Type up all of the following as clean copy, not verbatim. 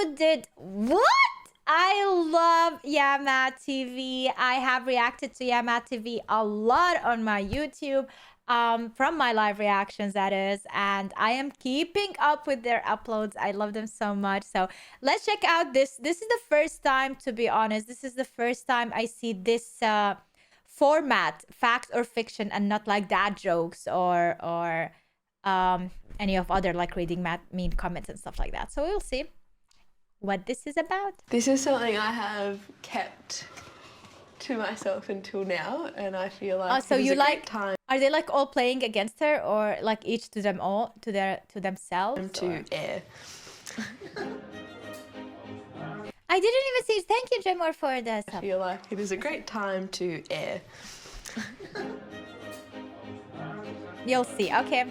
also did what? I love Matt TV. I have reacted to Matt TV a lot on my YouTube, from my live reactions, that is, and I am keeping up with their uploads. I love them so much. So let's check out this. This is the first time, to be honest, this is the first time I see this format, fact or fiction, and not like dad jokes or any of other like reading mean comments and stuff like that. So we'll see what this is about. This is something I have kept to myself until now, and I feel like so you like time are they like all playing against her, or like each to them all to themselves to air. I didn't even see. Thank you, Jemor, for this. I feel like it is a great time to air. You'll see. Okay.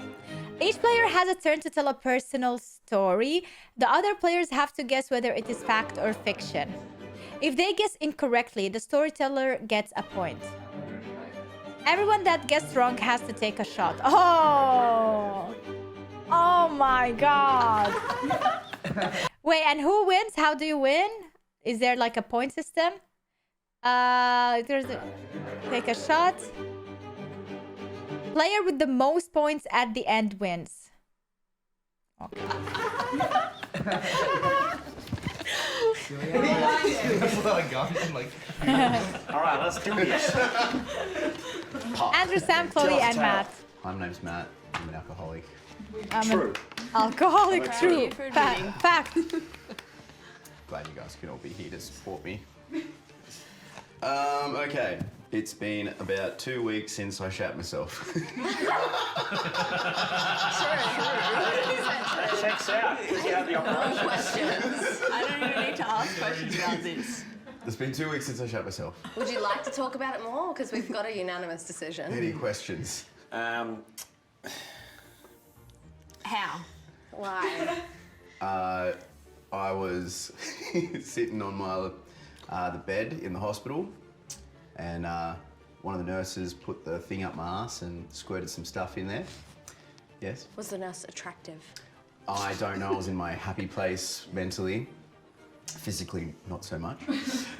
Each player has a turn to tell a personal story. The other players have to guess whether it is fact or fiction. If they guess incorrectly, the storyteller gets a point. Everyone that gets wrong has to take a shot. Oh! Oh my god! Wait, and who wins? How do you win? Is there like a point system? Take a shot. Player with the most points at the end wins. Okay. Alright, let's do this. Andrew, Sam, Chloe, and Matt. Hi, my name's Matt. I'm an alcoholic. True. Alcoholic, true. Fact. Glad you guys can all be here to support me. Okay. It's been about 2 weeks since I shat myself. That checks out. Because you had the operation. Questions. I don't even need to ask questions about this. It's been 2 weeks since I shat myself. Would you like to talk about it more? Because we've got a unanimous decision. Any questions? Um, How? Why? I was sitting on my the bed in the hospital, and one of the nurses put the thing up my ass and squirted some stuff in there. Yes? Was the nurse attractive? I don't know. I was in my happy place mentally. Physically, not so much.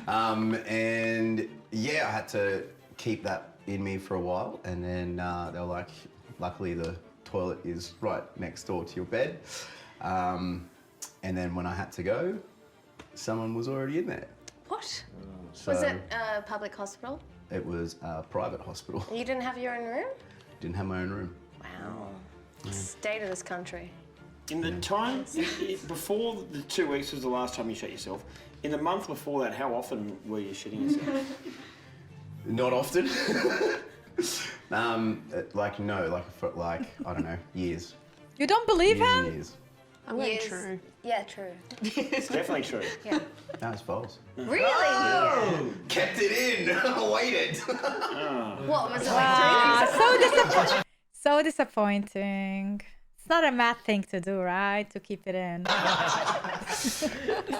And yeah, I had to keep that in me for a while, and then they were like, luckily the toilet is right next door to your bed. And then when I had to go, someone was already in there. What? So Was it a public hospital? it was a private hospital. You didn't have your own room? Didn't have my own room. Wow. State of this country. in the time before the 2 weeks was the last time you shit yourself. In the month before that, how often were you shitting yourself? Not often. For I don't know, years. You don't believe Years and him? years. I'm going Years. true. Yeah, true. It's definitely true. Yeah. No, it's false. Really? Kept it in. Waited. What was it like? 3 days? So disappointing. It's not a mad thing to do, right? To keep it in.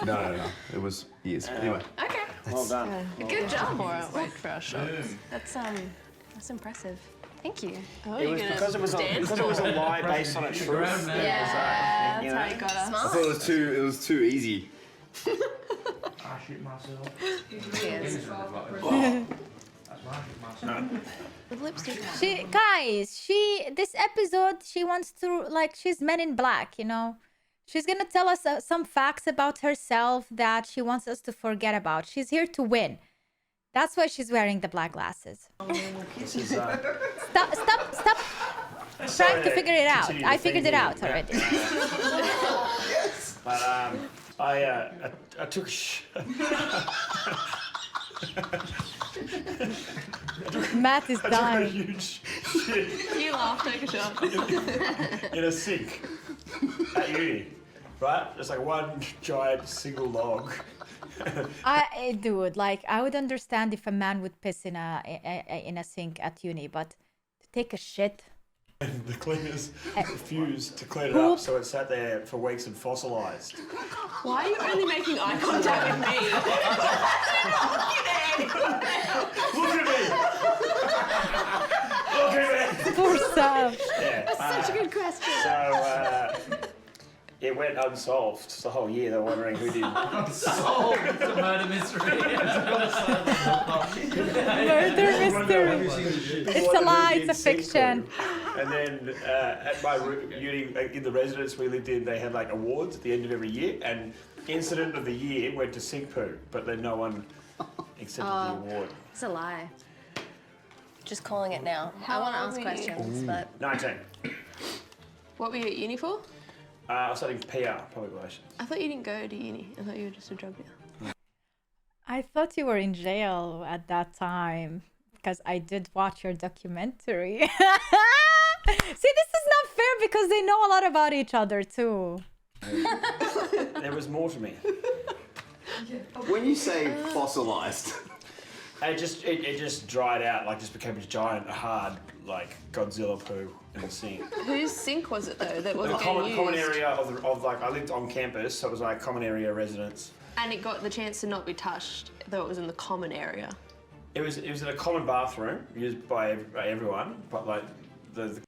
No. It was years. Anyway. Okay. Well done. Good job. Wait for our shots. That's impressive. Thank you. Oh, It was because it was a lie based on a truth. Yeah. You That's how you got us. I thought it was too easy. I shit myself. Cheers. With lipstick on. This episode, she wants to, she's Men in Black, you know? She's gonna tell us some facts about herself that she wants us to forget about. She's here to win. That's why she's wearing the black glasses. This is, Stop trying to figure it out. I figured it out already. But I took Matt is a dying. huge shit You laugh, take a shot. in a sink at uni, right? It's like one giant single log. Dude, I would understand if a man would piss in a sink at uni, but to take a shit. And the cleaners refused to clean it up, so it sat there for weeks and fossilized. Why are you only making eye contact with me? Look at me! Look at me! Poor Sam. Yeah. Such a good question. So, it went unsolved the whole year. They were wondering who did. Solved. It's a murder mystery. Murder mystery. It's a lie. It's a fiction. And then at my uni, in the residence we lived in, they had like awards at the end of every year, and incident of the year went to sink poo, but then no one accepted the award. It's a lie. Just calling it now. I want to ask questions, but 19. What were you at uni for? I was studying PR, public relations. I thought you didn't go to uni. I thought you were just a drug dealer. I thought you were in jail at that time because I did watch your documentary. See, this is not fair because they know a lot about each other too. There was more to me. When you say fossilized, It just dried out, like just became a giant, hard, like Godzilla poo in the sink. Whose sink was it though that The wasn't being used? common area of like, I lived on campus, so it was like common area residence. And it got the chance to not be touched, though it was in the common area. It was in a common bathroom used by everyone, but like the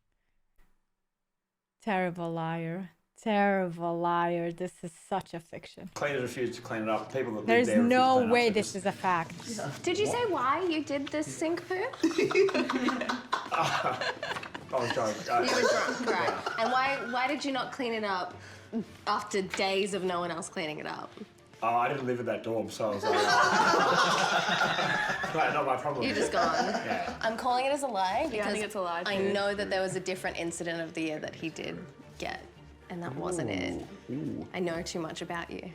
Terrible liar. Terrible liar. This is such a fiction. cleaners refused to clean it up. People that There's lived there no refused to way clean it up, this is a fact. did you say why you did this sink poo? I was drunk. You were drunk, right? And why did you not clean it up after days of no one else cleaning it up? Oh, I didn't live in that dorm, so I was like, right, not my problem. You're just gone. Yeah. I'm calling it as a lie because think it's a lie I too. know that there was a different incident of the year that he did get, and that wasn't it. I know too much about you.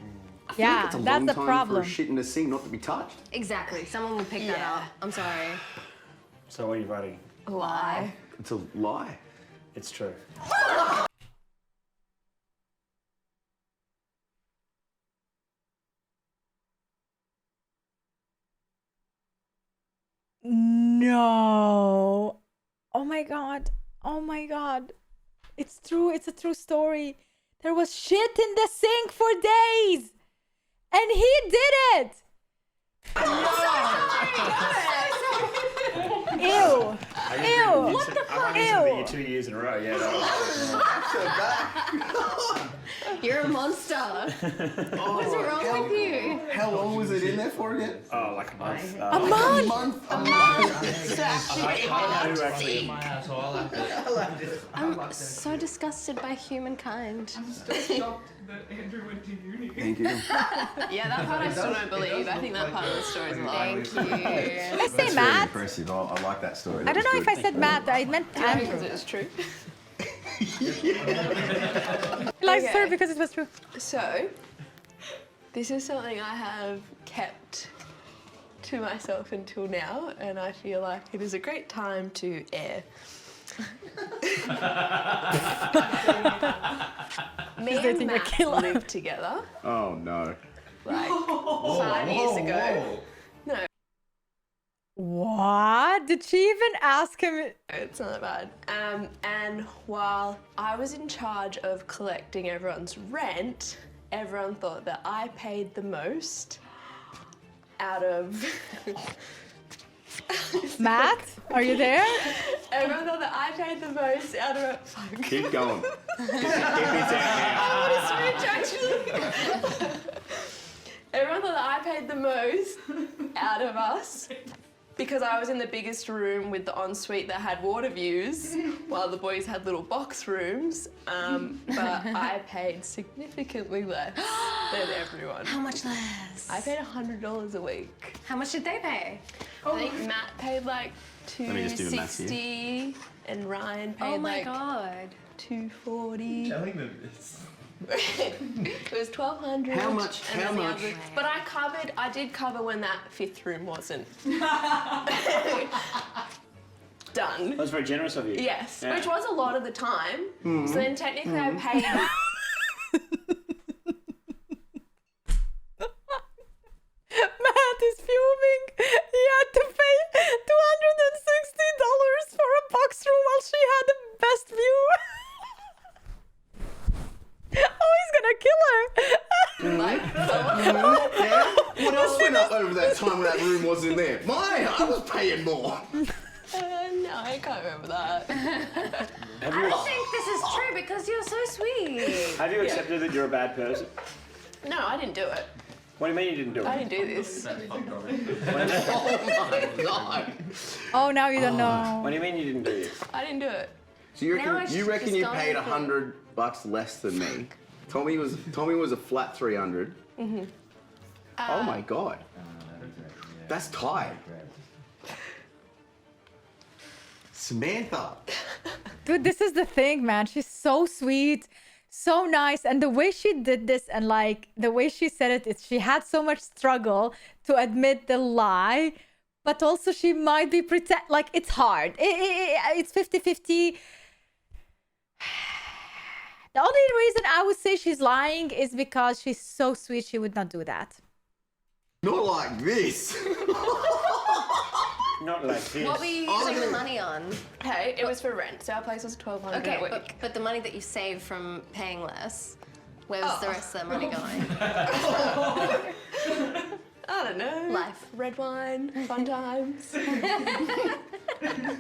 Yeah, it's a that's long the time problem. for a shit in a sink not to be touched. Exactly. Someone will pick that Yeah. up. I'm sorry. So what are you voting? Lie. It's a lie. It's true. No. Oh my god. Oh my god. It's true. It's a true story. There was shit in the sink for days. And he did it. Ew. Ew. What the fuck? I've been 2 years in a row. Yeah. You're a monster. What's wrong with you? How long was it in there for again? Oh, like a month. A month. So actually, Who actually? In my house, so I'll have to. I'm so disgusted by humankind. I'm still shocked that Andrew went to uni. Thank you. yeah, that part I still don't believe. I think that part of the story is a lie. Thank you. Did I say Very Matt? impressive. I like that story. I don't know if I said Matt. I meant Andrew. Because it was true. I liked her Okay. because it was true. So, this is something I have kept to myself until now, and I feel like it is a great time to air. Me and dating a Matt killer. lived together Oh no. like 5 years ago. No, What? Did she even ask him? it's not that bad. And while I was in charge of collecting everyone's rent, everyone thought that I paid the most out of... Matt, are you there? Everyone thought that I paid the most out of it. Fuck. Keep going. Everyone thought that I paid the most out of us because I was in the biggest room with the ensuite that had water views, while the boys had little box rooms. But I paid significantly less than everyone. How much less? I paid $100 a week. How much did they pay? I think Matt paid like me just do the maths here. $260 and Ryan paid Oh my like god. $240. Telling them this. It was $1,200. How much- and how then the much- other- But I did cover when that fifth room wasn't done. That's very generous of you. Yes, Yeah. which was a lot of the time. So then technically I paid. Matt is fuming. He had to pay $260 for a box room while she had the best view. Oh, he's gonna kill her. What else went up over that time when that room wasn't there? I was paying more. No, I can't remember that. I don't think this is true because you're so sweet. Have you accepted that you're a bad person? No, I didn't do it. What do you mean you didn't do I it? didn't do this. Oh, now you don't know. What do you mean you didn't do it? I didn't do it. So you Now I reckon, should you just go paid with it. $100 less than me? Tommy was a flat 300. Mm-hmm. Oh my god. That's tight. Samantha. Dude, this is the thing, man. She's so sweet, so nice. And the way she did this and like the way she said it, she had so much struggle to admit the lie, but also she might be like it's hard. It's 50-50. The only reason I would say she's lying is because she's so sweet. She would not do that. Not like this. Not like this. What were you using the money on? Hey, it was for rent, so our place was $1,200 Okay, a week. but the money that you saved from paying less, where was the rest of that money going? I don't know. Life. Red wine, fun times.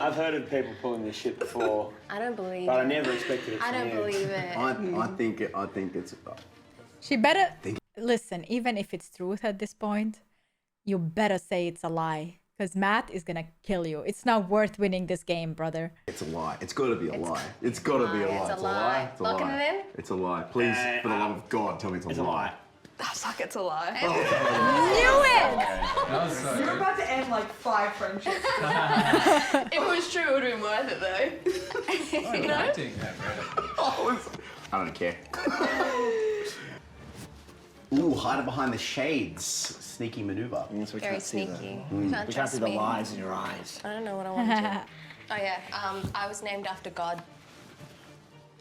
I've heard of people pulling this shit before, I don't believe but I it. never expected it I from don't you. believe it. I think it's. She better listen, even if it's truth at this point, you better say it's a lie. Because Matt is gonna kill you. It's not worth winning this game, brother. It's a lie. It's got to be a lie. It's got to be a lie. It's a lie. It's a Locking lie. it in? It's a lie. Please, for the love of God, tell me it's a lie. That's like it's a lie. Knew it! That was so You're good. about to end like 5 friendships. If it was true, it would have been worth it though. Oh, No? acting, man, bro. I don't care. Ooh, hiding behind the shades. Sneaky maneuver. So we Very can't see sneaky. the, You can't we can't trust see the me. lies in your eyes. I don't know what I want to do. Oh yeah, I was named after God.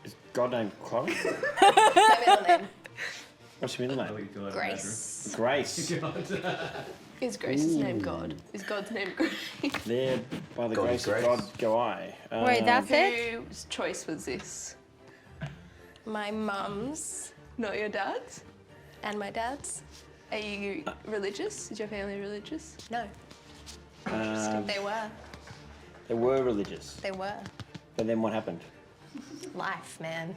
Is God named Chloe? My middle name, What's your middle name? Grace. Grace. Is Grace's name God? Is God's name Grace? There, by the God grace is of grace. God, go I. Wait, that's it? Whose choice was this? My mum's Not your dad's? and my dad's. Are you religious? Is your family religious? No, they were. They were religious, They were. but then what happened? Life, man.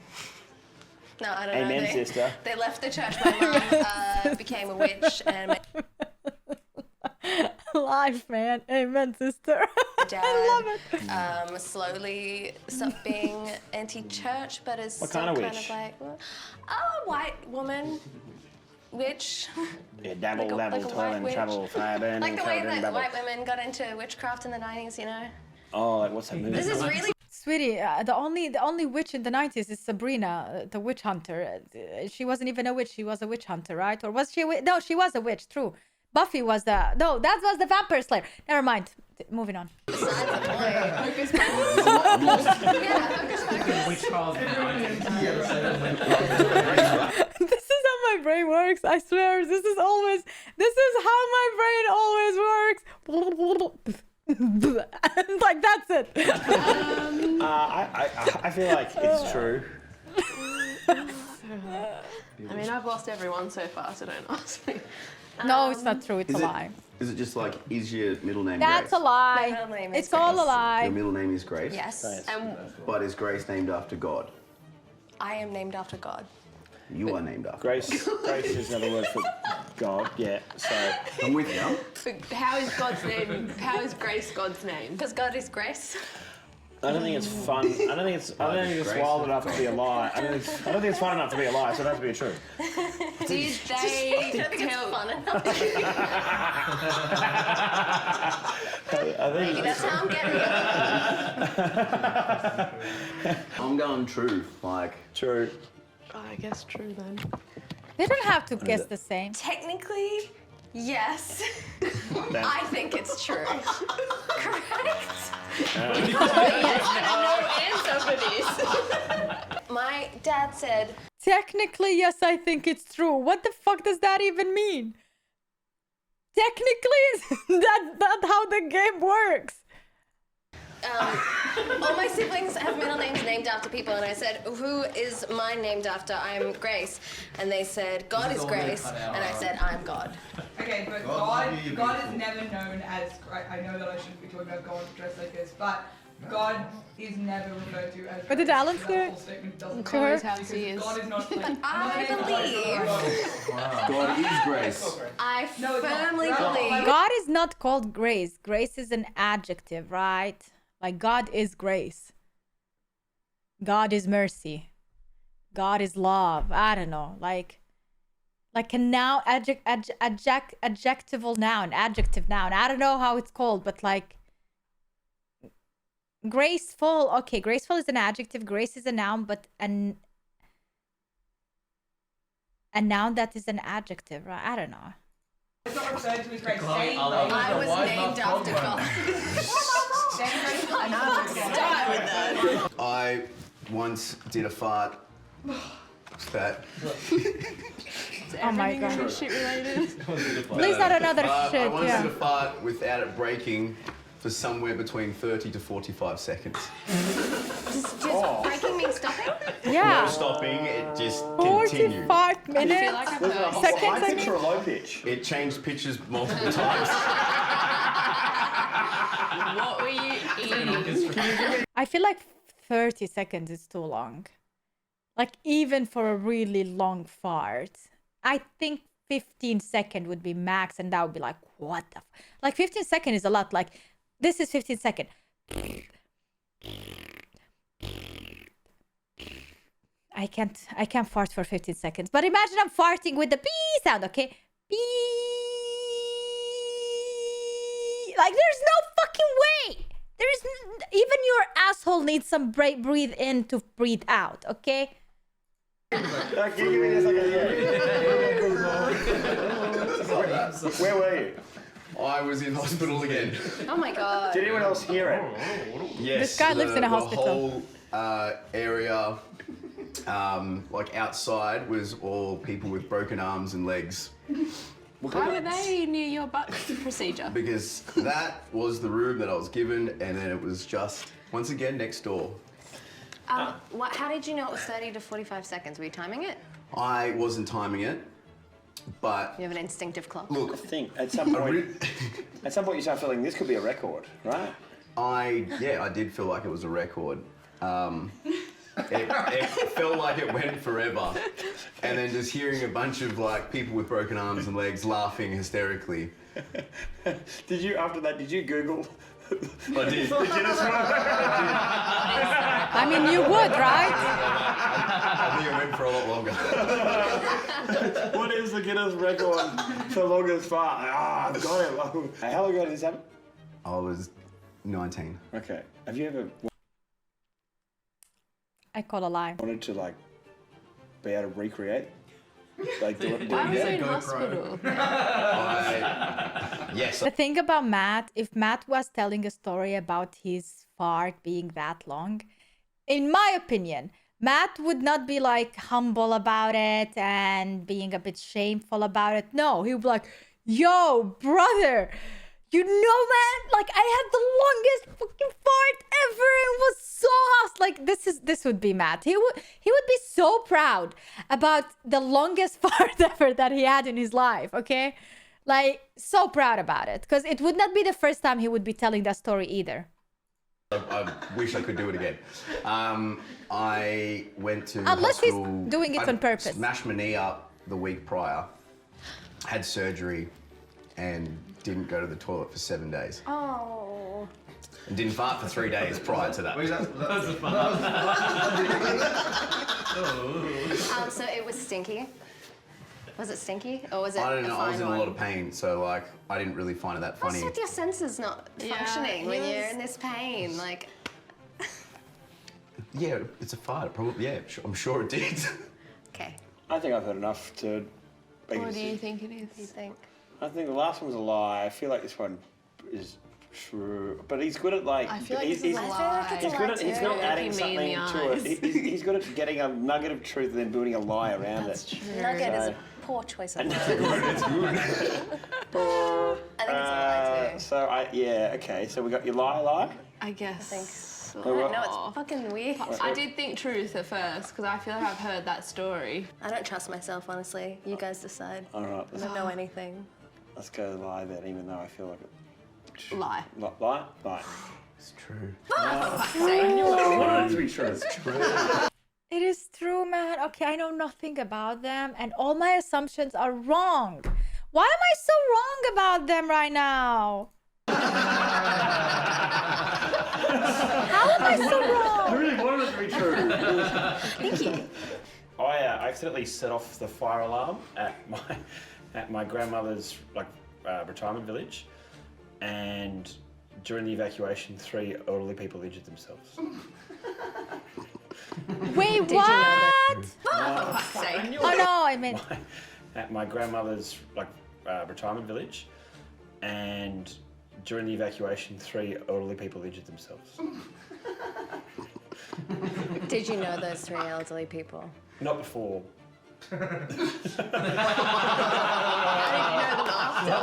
No, I don't Amen, know. sister. They left the church. My mum became a witch, and my Life, man. Amen, sister. dad I love it. slowly stopped being anti-church, but is What still kind of kind witch? of like, well, a white woman, witch. Yeah, dabble, Like a dabble, white toil and witch. travel, fire burning, Like the way children, that babble. white women got into witchcraft in the 90s, you know? Oh, like what's that movie? This is really Sweetie, the only witch in the 90s is Sabrina, the witch hunter. She wasn't even a witch. She was a witch hunter, right? Or was she a witch? No, she was a witch, true. Buffy was the... No, that was the vampire slayer. Never mind. Moving on. besides the point. Yeah, hocus pocus. Which trials This is how my brain works. I swear. This is how my brain always works. Like, that's it. I feel like it's true. I mean, I've lost everyone so far, so don't ask me. No, it's not true. It's a lie. Is it just like, is your middle name That's a Grace? lie. My middle name is It's all a Grace. lie. Your middle name is Grace? Yes, Nice. And But is Grace named after God? I am named after God. You are named after Grace is another word for God, yeah. So I'm with you. but how is God's name? How is Grace God's name? Because God is grace. I don't think it's fun. I don't think it's wild enough to be a lie. I don't think it's fun enough to be a lie, so it has to be a truth. Did they I don't think it's tell? fun enough. I think Maybe that's how I'm getting it. I'm going true. Like, true. Oh, I guess true then. They don't have to guess the same. Technically, yes. I think it's true. Correct. Answer for this. My dad said, Technically, yes, I think it's true. What the fuck does that even mean? Technically, that's not how the game works. all my siblings have middle names named after people, and I said, who is mine named after? I'm Grace. And they said, God This is is all gonna Grace. cut out, And I right? said, I'm God. Okay, but God God, knew you God beautiful. is never known as. I know that I shouldn't be talking about God dressed like this, but God is never referred to as. What did Alan That say? whole statement doesn't To her? because God is not. Like, I believe. God is grace. I No, it's not. firmly No. believe. God is not called grace. Grace is an adjective, right? Like God is grace. God is mercy. God is love. I don't know. Like a noun, adjectival noun, adjective noun. I don't know how it's called, but like graceful. Okay, graceful is an adjective. Grace is a noun, but a noun that is an adjective, right? I don't know. It's not referred to as grace. Chloe, Saying I'll grace. I was Why named not after God. Saying grace is another Start with that. I once did a fart that. Oh my god. Everything shit related. Please not another shit. I once Yeah. did a fart without it breaking for somewhere between 30 to 45 seconds. Just breaking means stopping? No Yeah. stopping, it just continued. 45 minutes. like I've Was it a heard. Seconds, high I pitch mean. or a low pitch? It changed pitches multiple times. What were you eating? I feel like 30 seconds is too long. Like even for a really long fart. I think 15 seconds would be max, and that would be like, what the like 15 seconds is a lot. Like this is 15 seconds. I can't fart for 15 seconds. But imagine I'm farting with the bee sound, okay? Bee. Like there's no fucking way. Even your asshole needs some breathe in to breathe out, okay? Give me a second. Where were you? I was in hospital again. Oh my god. Did anyone else hear it? Yes. This guy lives in a hospital. The whole area, like outside, was all people with broken arms and legs. Why were they near your butt procedure? Because that was the room that I was given, and then it was just, once again, next door. How did you know it was 30 to 45 seconds? Were you timing it? I wasn't timing it, but You have an instinctive clock. I look, think at some point, you start feeling this could be a record, right? I did feel like it was a record. It felt like it went forever, and then just hearing a bunch of like people with broken arms and legs laughing hysterically. Did you after that? Did you Google? I did. I mean, you would, right? I think it went for a lot longer. What is the Guinness record for longest fart? Ah, I've got it. How long ago did this happen? I was 19. Okay. Have you ever I call a lie. wanted to like be able to recreate? Like do it Why was you again? in hospital? Yes. The thing about Matt, if Matt was telling a story about his fart being that long, in my opinion, Matt would not be like humble about it and being a bit shameful about it. No, he would be like, yo, brother, you know, man, like I had the longest fucking fart ever. It was so awesome. Like this would be Matt. He would be so proud about the longest fart ever that he had in his life. Okay, like so proud about it, because it would not be the first time he would be telling that story either. I wish I could do it again. I went to Unless he's hospital. doing it I on purpose. Smashed my knee up the week prior, had surgery, and didn't go to the toilet for 7 days. Oh. And didn't fart for 3 days prior to that. Wait, that's the fun. So it was stinky? Was it stinky? Or was it I don't know. I was in a lot one? of pain, so like I didn't really find it that What's funny. with your senses not Yeah, functioning when you're yes. in this pain? Like, Yeah, it's a fart. Probably. Yeah, I'm sure it did. okay, I think I've heard enough to make a What do you decision. think it what do you is? think? I think the last one was a lie. I feel like this one is true, but he's good at like. I feel like he's, this is a he's- I feel like it's a He's good at lie he's good too. at adding Looking me in something the to it. He's good at getting a nugget of truth and then building a lie around That's it. true. Nugget is a So- poor choice of words. It's good. I think it's a lie too. So okay. So we got your lie. I guess. I don't know, it's fucking weird. I did think truth at first because I feel like I've heard that story. I don't trust myself, honestly. You guys decide. All right, I don't know anything. let's go lie then. Even though I feel like it. Lie. Lie. It's true. I wanted to be sure it's true. It is true, man. Okay, I know nothing about them, and all my assumptions are wrong. Why am I so wrong about them right now? How am I so I wrong? really wanted it to be true. Thank you. I accidentally set off the fire alarm at my grandmother's retirement village, and during the evacuation, 3 elderly people injured themselves. Wait, Did you know what? Say. Oh no, I meant At my grandmother's retirement village, and during the evacuation, 3 elderly people injured themselves. Did you know those 3 elderly people? Not before. How did you know them after?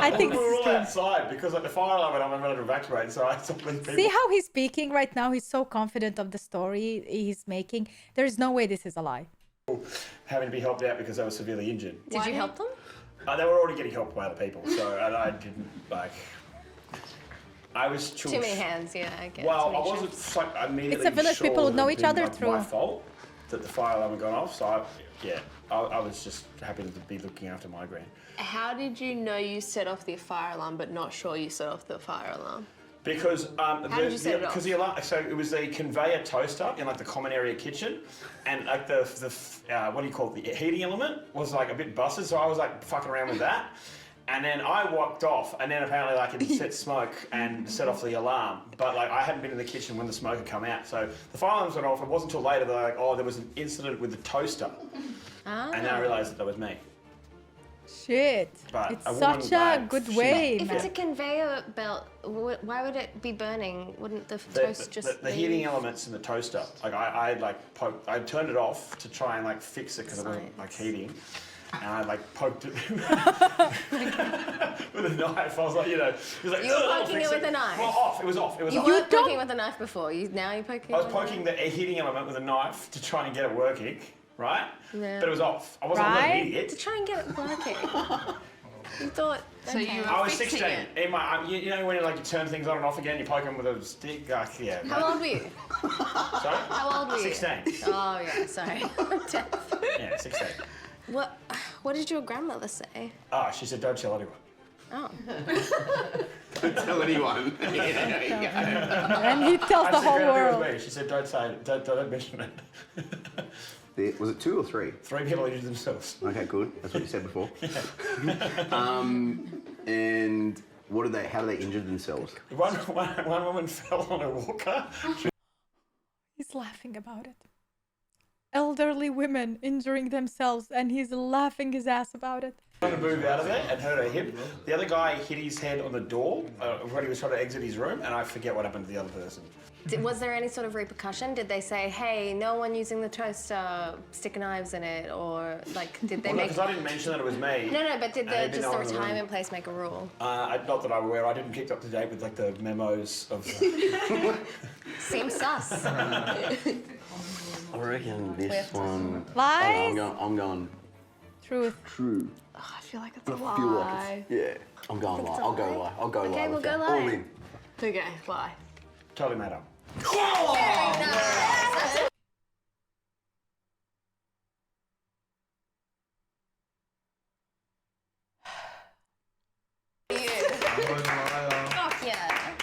I think We this were is all true. outside because the fire alarm went off and I wanted to evacuate, so I saw these people. See how he's speaking right now? He's so confident of the story he's making. There's no way this is a lie. Having to be helped out because they were severely injured. Did you help them? They were already getting helped by other people, so I didn't I was Too many hands, yeah, I guess. Well, Too I many wasn't chefs. immediately It's a village, sure people that know it'd each been, other my through- fault that the fire alarm had gone off, so I was just happy to be looking after my gran. How did you know you set off the fire alarm but not sure you set off the fire alarm? Because did you set it off? because the alarm, so it was a conveyor toaster in the common area kitchen, and the what do you call it, the heating element was a bit busted, so I was fucking around with that, and then I walked off, and then apparently it set smoke and set off the alarm, but I hadn't been in the kitchen when the smoke had come out, so the fire alarms went off. It wasn't until later that there was an incident with the toaster, and then I realised that was me. Shit. But It's a woman, such a good way, If it's a man. conveyor belt, why would it be burning? Wouldn't the toast just the heating elements in the toaster, I turned it off to try and fix it because it wasn't heating, and I poked it with a knife. I was it was like, You were "Ugh, I'll poking fix it with a knife? Well, off. It was off. It was You off. were poking with a knife before. Now you're poking. I was with a knife? poking the heating element with a knife to try and get it working, right? Yeah. But it was off. I wasn't Right? an To idiot. try and get it working. You thought. So you were I was fixing 16. it. In my, when you you turn things on and off again, you poke them with a stick. Yeah. How old were you? Sorry? How old were you? 16. Oh yeah, sorry. Yeah, 16. What did your grandmother say? Ah, she said, don't tell anyone. Oh. Don't tell anyone. And he tells the I said, whole "Grandma, it world. was me." She said, don't say it, don't mention it. Was it 2 or 3? 3 people injured themselves. Okay, good. That's what you said before. And how do they injure themselves? One woman fell on a walker. He's laughing about it. Elderly women injuring themselves, and he's laughing his ass about it. Trying to move out of there and hurt her hip. The other guy hit his head on the door when he was trying to exit his room, and I forget what happened to the other person. Was there any sort of repercussion? Did they say, "Hey, no one using the toaster, stick knives in it," or did they make? Because I didn't mention that it was me. No, but did And there'd the been just no the one in the room. retirement place make a rule? Not that I'm aware. I didn't keep up to date with the memos of. Seems sus. I reckon this one. Lies? I'm going Truth. true. Oh, I feel like it's I a feel lie. like it's, I'm going Think lie. it's a I'll go lie? lie. I'll go lie. Okay, we'll with go you. lie. All in. Okay, lie. Totally made up. Fuck yeah.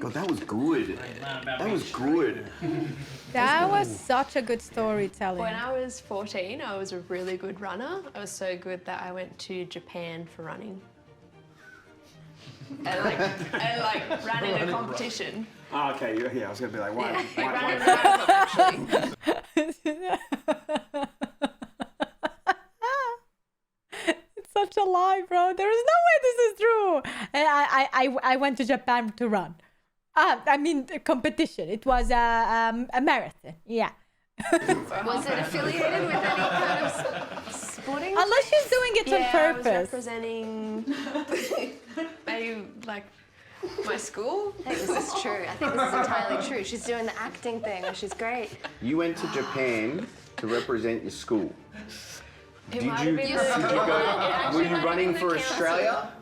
God, that was good. That was good. That was such a good storytelling. When I was 14, I was a really good runner. I was so good that I went to Japan for running. And ran in a competition. Oh, okay. Yeah, I was going to be like, why? I ran in a marathon, actually. It's such a lie, bro. There is no way this is true. And I went to Japan to run. I mean, a competition. It was a marathon. Yeah. Was it affiliated with any kind of sporting? Unless she's doing it on I was purpose. representing maybe my school. I think this is true. I think this is entirely true. She's doing the acting thing, which is great. You went to Japan to represent your school. It Did might you, have been did you the- go? it actually Were might you have running been for the council. Australia?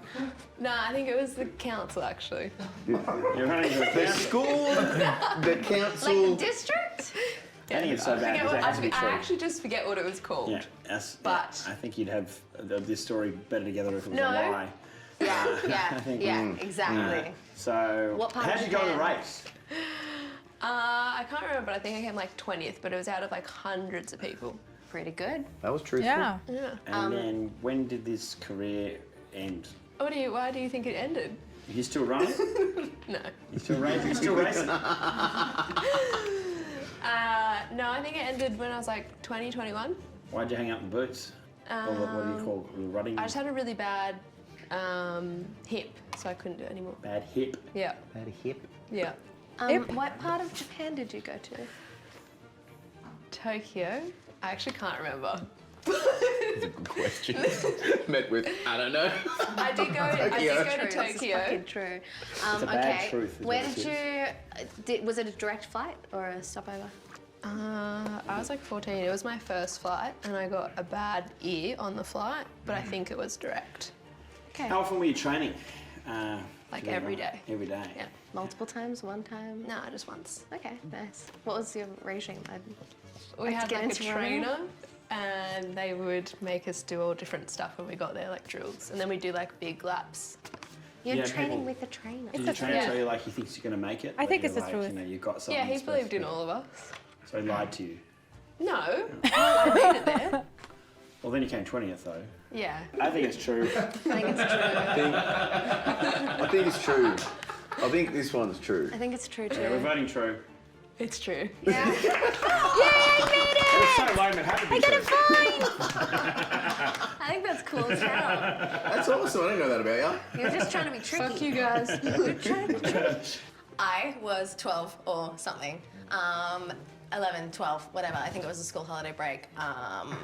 Nah, I think it was the council actually. You're running to The school, the council. Like district? I think it's so bad because it has to be I true. actually just forget what it was called. Yeah, that's, But- I think you'd have this story better together if it was No. a lie. Yeah, exactly. So, What part how of did you go in the Japan? race? I can't remember, but I think I came like 20th, but it was out of like hundreds of people. Pretty good. That was truthful. Yeah. Yeah. And then when did this career end? Why do you think it ended? You still running? No. You still racing? You still racing? No, I think it ended when I was like 20, 21. Why'd you hang up the boots? Or what do you call running? I just had a really bad hip, so I couldn't do it anymore. Bad hip. Yeah, Had a hip. yeah. What part of Japan did you go to? Tokyo? I actually can't remember. That's a good question. Met with, I don't know. I did go to This is Tokyo. fucking true. It's a bad truth, is Where what did it you? Was it a direct flight or a stopover? I was like 14. It was my first flight, and I got a bad ear on the flight, but I think it was direct. Okay. How often were you training? Like to go every run? day. Every day. Yeah. Multiple times, one time. No, just once. Okay, nice. What was your regime? We Like to had get like a into running? trainer, and they would make us do all different stuff when we got there, like drills, and then we do like big laps. You're Yeah, training people- with a trainer. Did your trainer Yeah. tell you like he thinks you're going to make it? I but think you're it's the like, truth. You know, you've got something. Yeah, he supposed believed in to- all of us. So he lied to you. No, I made it there. Well, then you came 20th though. Yeah. I think it's true. I think it's true. I think it's true. I think this one's true. I think it's true too. Yeah, we're voting true. It's true. Yeah. It's so lame it had to be true. I think that's cool as hell. That's awesome. I didn't know that about you. You're just trying to be tricky. Fuck you guys. I was 12 or something. 11, 12, whatever. I think it was a school holiday break. Running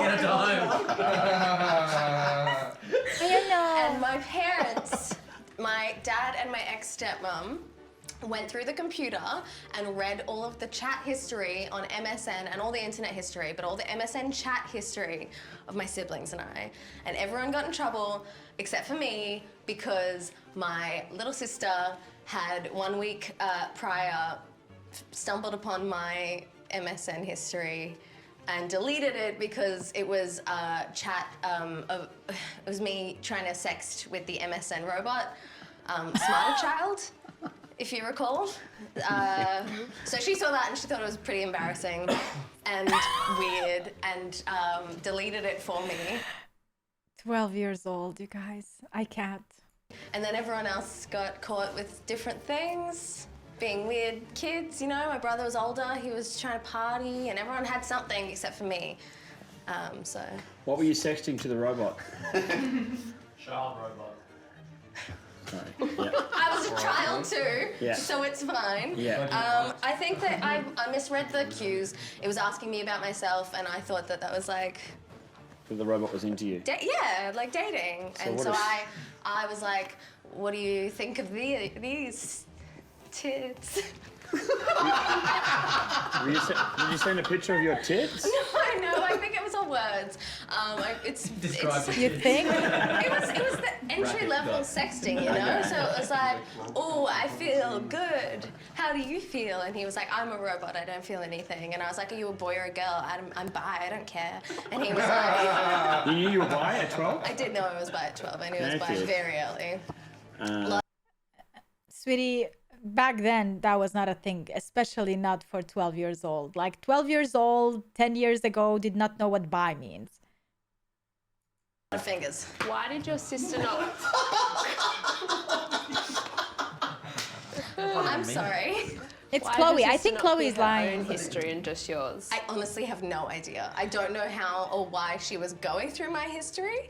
out of time. I don't know. And my parents, my dad and my ex-stepmom, went through the computer and read all of the chat history on MSN and all the internet history, but all the MSN chat history of my siblings and I. And everyone got in trouble except for me because my little sister had 1 week prior stumbled upon my MSN history and deleted it because it was chat of it was me trying to sext with the MSN robot, Smarter Child, if you recall. So she saw that and she thought it was pretty embarrassing and weird and deleted it for me. 12 years old, you guys. I can't. And then everyone else got caught with different things, being weird kids, you know. My brother was older, he was trying to party, and everyone had something except for me. So What were you sexting to the robot? Child robot. Sorry. Yeah. I was a child too, Yeah. so it's fine. Yeah. I think that I misread the cues. It was asking me about myself, and I thought that that was like, The robot was into you. yeah, like dating. So And what so is- I was like, what do you think of these tits? Did you send a picture of your tits? I know. I think it was all words. Describe You think? It was the entry level sexting, you know. So it was like, oh, I feel good. How do you feel? And he was like, I'm a robot. I don't feel anything. And I was like, are you a boy or a girl? I'm bi. I don't care. And he was like, You knew you were bi at 12? I did know I was bi at 12. I knew I was bi Okay. very early. Sweetie, back then that was not a thing, especially not for 12 years old. Like 12 years old, 10 years ago, did not know what bi means. Fingers. Why did your sister not? I'm sorry. It's Why did Chloe. your I sister think not Chloe's put her lying. own history and just yours. I honestly have no idea. I don't know how or why she was going through my history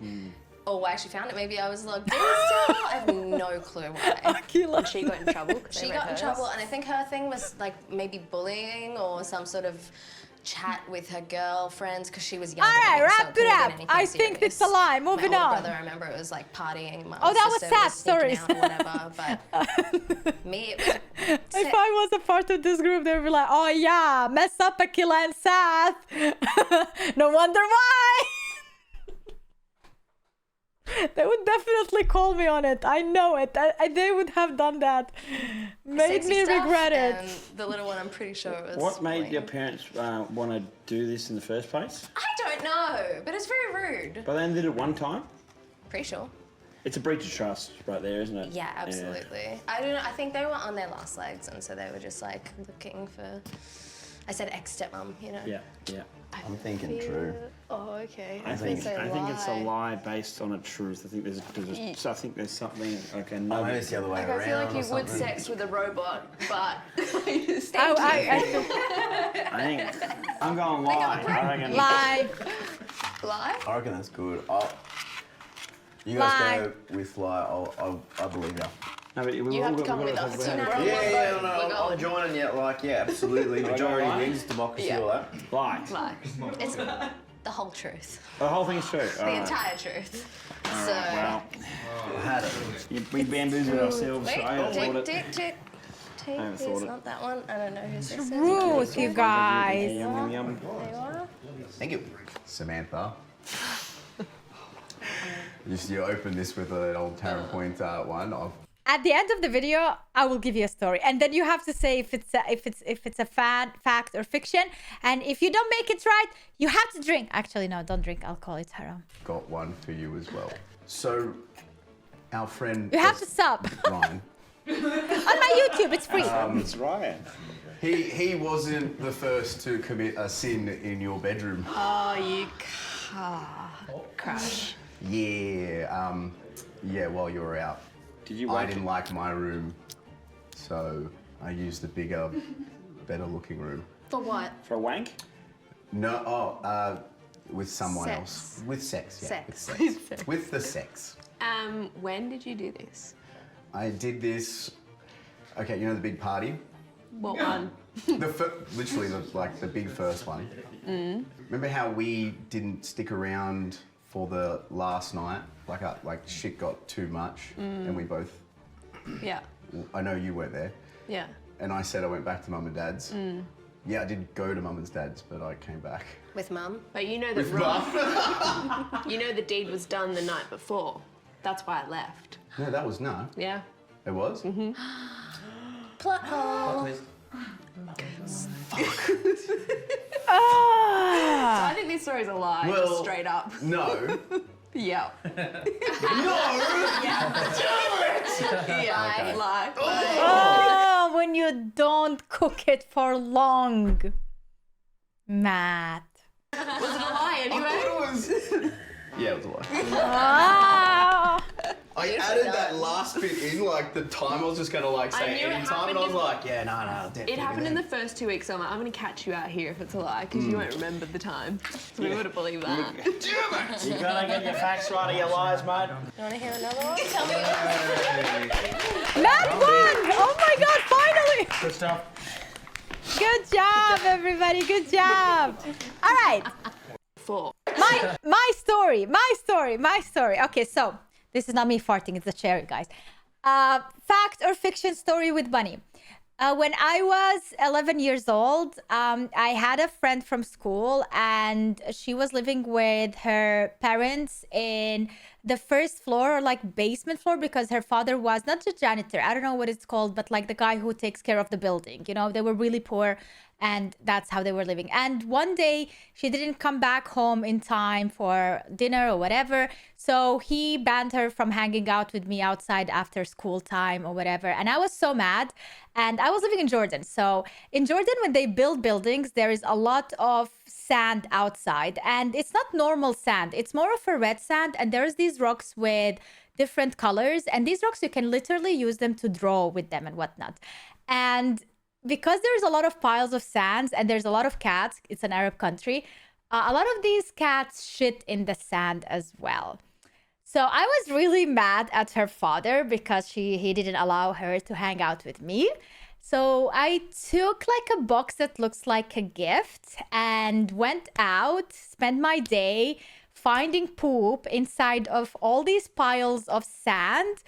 or why she found it. Maybe I was logged in still. I have no clue why. Aquila. She got in trouble. 'cause they She read got in hers. trouble, and I think her thing was like maybe bullying or some sort of chat with her girlfriends because she was younger. All right, than me, so wrap couldn't it have up. been anything I think serious. it's a lie. Moving my older on. brother, I remember it was like partying. My Oh, older that was sister sad sneaking stories. out or whatever. But me, it was. If I was a part of this group, they'd be like, oh yeah, mess up Aquila and Seth. No wonder why. They would definitely call me on it. I know it. They would have done that. Made Sexy me stuff, regret it. And the little one, I'm pretty sure it was. What made playing. your parents want to do this in the first place? I don't know, but it's very rude. But they only did it one time. Pretty sure. It's a breach of trust right there, isn't it? Yeah, absolutely. I don't know. I think they were on their last legs, and so they were just like looking for. I said ex-stepmom, you know. Yeah, yeah. I'm thinking true. Oh, okay. I think it's a lie based on a truth. I think there's something like a Oh, maybe nugget. it's the other way Like, around. I feel like or you would something. sex with a robot, but Oh, I think I'm going lie. I reckon. lie. Lie? I reckon that's good. You Lie. guys go with lie. I believe you. No, but you have to come with us. You know. We're on Yeah, one boat. no, We're I'm going. joining you. Like, yeah, absolutely. Majority lie? wins, democracy, Yeah. all that. Lie. Lie. It's the whole truth. The whole thing's true. The entire truth. So. Well, I had it. we bamboozled ourselves. Wait, I thought tick, it. tick, tick. Take haven't this, thought it. not that one. I don't know who's this is. Ruth, you guys. Yum, yum, yum. There you are. Thank you, Samantha. You open this with an old Tarrant Point one. At the end of the video, I will give you a story, and then you have to say if it's a fact or fiction. And if you don't make it right, you have to drink. Actually, no, don't drink alcohol. It's haram. Got one for you as well. So, our friend. You have to sub Ryan. on my YouTube. It's free. It's Ryan. He wasn't the first to commit a sin in your bedroom. Oh, you crash. Yeah, while you were out. Did you I wake didn't like my room, so I used the bigger, better looking room. For what? for a wank? No, with someone Sex. else. With sex, yeah. Sex. With sex. With the sex. When did you do this? I did this, okay, you know the big party? What one? Literally the big first one. Remember how we didn't stick around for the last night? Like shit got too much and we both, Yeah. I know you weren't there. Yeah. And I said I went back to mum and dad's. Yeah, I did go to mum and dad's, but I came back. With mum? But you know that you know the deed was done the night before. That's why I left. No, that was no. Yeah. It was? Plot hole. I think this story's a lie, Well- just straight up. No. Yeah. No! Yeah. Lie. Oh, when you don't cook it for long, Matt. Was it a lie anyway? It was. Yeah, it was a lie. Ah. I added that last bit in, like the time I was just gonna like I say knew it any time, and I was happened like, yeah, no, definitely. It happened in the first 2 weeks, so I'm like, I'm gonna catch you out here if it's a lie, because you won't remember the time. So we would have believed that. You gotta get your facts right or your lies, mate. You want to hear another one? Tell me. Matt won! Oh my god, finally! Good stuff. Good job, everybody. Good job. All right. 4. My story. Okay, so this is not me farting, it's the cherry, guys. Fact or fiction story with Bunny. When I was 11 years old, I had a friend from school and she was living with her parents in the first floor or like basement floor because her father was not the janitor. I don't know what it's called, but like the guy who takes care of the building. You know, they were really poor and that's how they were living. And one day she didn't come back home in time for dinner or whatever. So he banned her from hanging out with me outside after school time or whatever. And I was so mad. And I was living in Jordan. So in Jordan, when they build buildings, there is a lot of sand outside. And it's not normal sand. It's more of a red sand. And there's these rocks with different colors. And these rocks, you can literally use them to draw with them and whatnot. And because there's a lot of piles of sands and there's a lot of cats, it's an Arab country, a lot of these cats shit in the sand as well. So I was really mad at her father because he didn't allow her to hang out with me. So I took like a box that looks like a gift and went out, spent my day finding poop inside of all these piles of sand,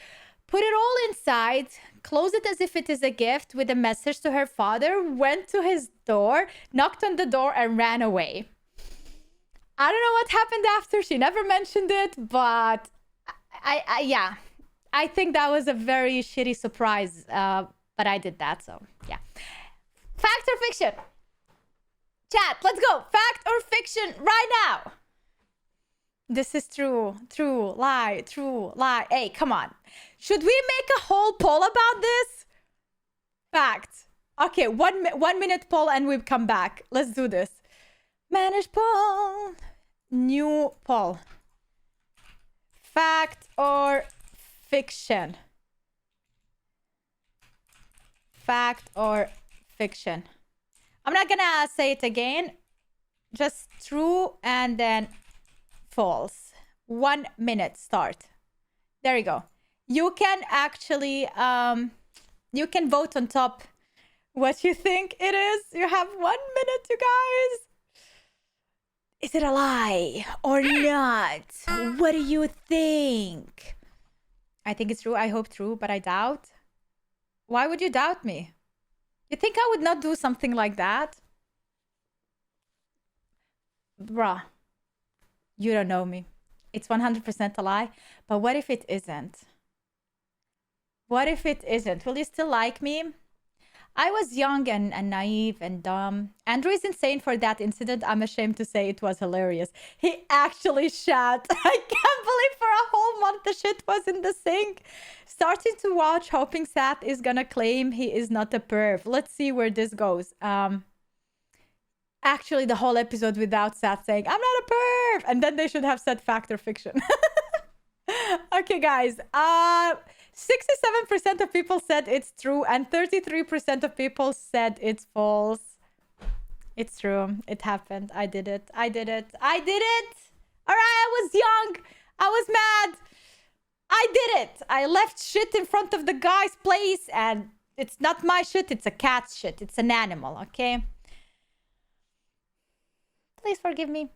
put it all inside, closed it as if it is a gift with a message to her father, went to his door, knocked on the door and ran away. I don't know what happened after. She never mentioned it, but Yeah. I think that was a very shitty surprise, but I did that, so yeah. Fact or fiction? Chat, let's go. Fact or fiction right now? This is true, true, lie, true, lie. Hey, come on. Should we make a whole poll about this? Fact. Okay, 1 minute poll and we come back. Let's do this. Manage poll. New poll. Fact or fiction? Fact or fiction? I'm not gonna say it again. Just true and then false. 1 minute start. There you go. You can actually you can vote on top what you think it is. You have 1 minute, you guys. Is it a lie or not? What do you think? I think it's true. I hope true, but I doubt. Why would you doubt me? You think I would not do something like that? Bruh, you don't know me. It's 100% a lie. But what if it isn't? What if it isn't? Will you still like me? I was young and naive and dumb. Andrew is insane for that incident. I'm ashamed to say it was hilarious. He actually shat. I can't believe for a whole month the shit was in the sink. Starting to watch, hoping Sat is gonna claim he is not a perv. Let's see where this goes. Actually, the whole episode without Sat saying, I'm not a perv. And then they should have said fact or fiction. Okay, guys. 67% of people said it's true and 33% of people said it's false. It's true. It happened. I did it. I did it. I did it. All right, I was young. I was mad. I did it. I left shit in front of the guy's place and it's not my shit. It's a cat's shit. It's an animal, okay? Please forgive me.